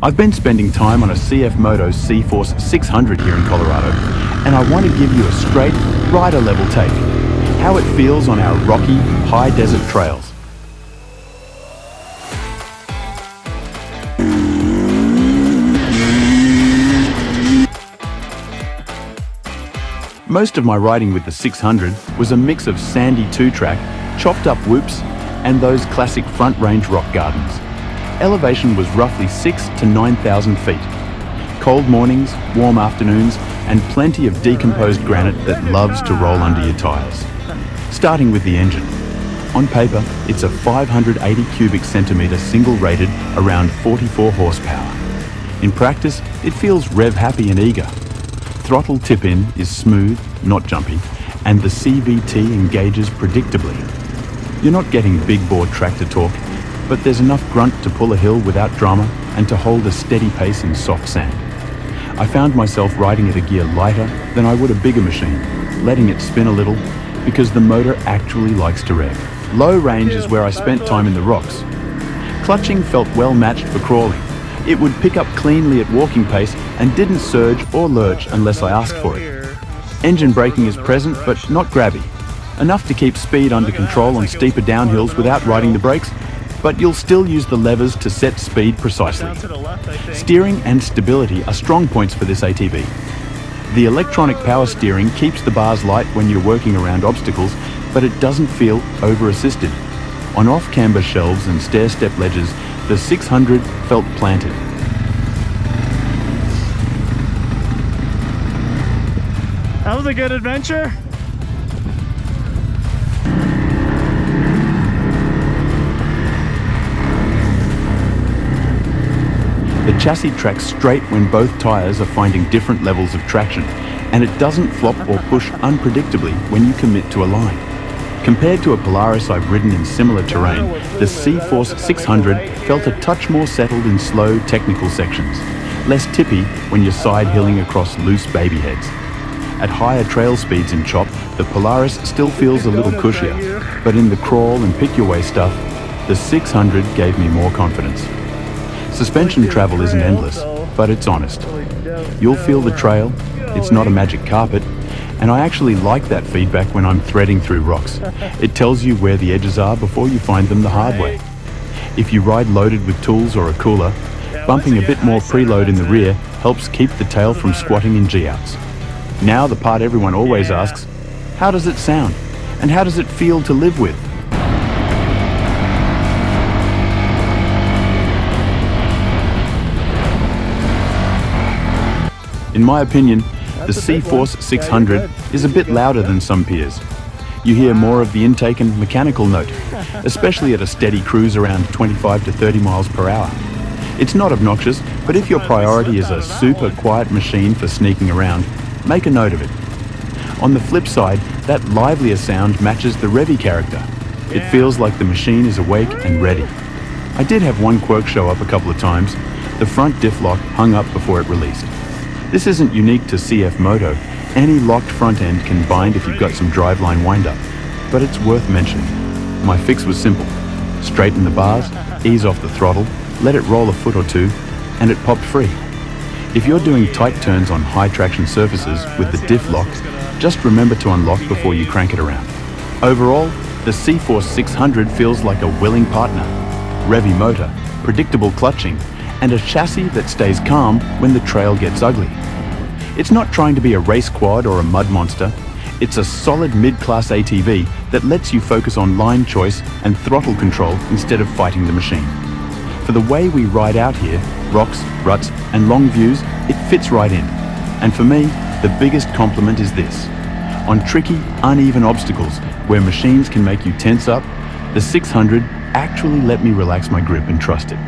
I've been spending time on a CFMoto Cforce 600 here in Colorado, and I want to give you a straight, rider-level take. How it feels on our rocky, high desert trails. Most of my riding with the 600 was a mix of sandy two-track, chopped up whoops, and those classic front range rock gardens. Elevation was roughly 6,000 to 9,000 feet. Cold mornings, warm afternoons, and plenty of decomposed granite that loves to roll under your tires. Starting with the engine. On paper, it's a 580 cubic centimetre single-rated around 44 horsepower. In practice, it feels rev-happy and eager. Throttle tip-in is smooth, not jumpy, and the CVT engages predictably. You're not getting big bore tractor torque, but there's enough grunt to pull a hill without drama and to hold a steady pace in soft sand. I found myself riding at a gear lighter than I would a bigger machine, letting it spin a little because the motor actually likes to rev. Low range is where I spent time in the rocks. Clutching felt well matched for crawling. It would pick up cleanly at walking pace and didn't surge or lurch unless I asked for it. Engine braking is present but not grabby. Enough to keep speed under control on steeper downhills without riding the brakes, but you'll still use the levers to set speed precisely. Steering and stability are strong points for this ATV. The electronic power steering keeps the bars light when you're working around obstacles, but it doesn't feel over-assisted. On off-camber shelves and stair-step ledges, the 600 felt planted. That was a good adventure. The chassis tracks straight when both tyres are finding different levels of traction, and it doesn't flop or push unpredictably when you commit to a line. Compared to a Polaris I've ridden in similar terrain, the Cforce 600 felt a touch more settled in slow, technical sections, less tippy when you're side-hilling across loose baby heads. At higher trail speeds in chop, the Polaris still feels a little cushier, but in the crawl and pick-your-way stuff, the 600 gave me more confidence. Suspension travel isn't endless, but it's honest. You'll feel the trail, it's not a magic carpet, and I actually like that feedback when I'm threading through rocks. It tells you where the edges are before you find them the hard way. If you ride loaded with tools or a cooler, bumping a bit more preload in the rear helps keep the tail from squatting in G-outs. Now the part everyone always asks, how does it sound? And how does it feel to live with? In my opinion, the Cforce 600 is a bit louder than some peers. You hear more of the intake and mechanical note, especially at a steady cruise around 25 to 30 miles per hour. It's not obnoxious, but if your priority is a super quiet machine for sneaking around, make a note of it. On the flip side, that livelier sound matches the revvy character. It feels like the machine is awake and ready. I did have one quirk show up a couple of times. The front diff lock hung up before it released. This isn't unique to CFMoto. Any locked front end can bind if you've got some driveline wind-up, but it's worth mentioning. My fix was simple. Straighten the bars, ease off the throttle, let it roll a foot or two, and it popped free. If you're doing tight turns on high traction surfaces with the diff lock, just remember to unlock before you crank it around. Overall, the Cforce 600 feels like a willing partner. Revvy motor, predictable clutching, and a chassis that stays calm when the trail gets ugly. It's not trying to be a race quad or a mud monster. It's a solid mid-class ATV that lets you focus on line choice and throttle control instead of fighting the machine. For the way we ride out here, rocks, ruts, and long views, it fits right in. And for me, the biggest compliment is this. On tricky, uneven obstacles where machines can make you tense up, the 600 actually let me relax my grip and trust it.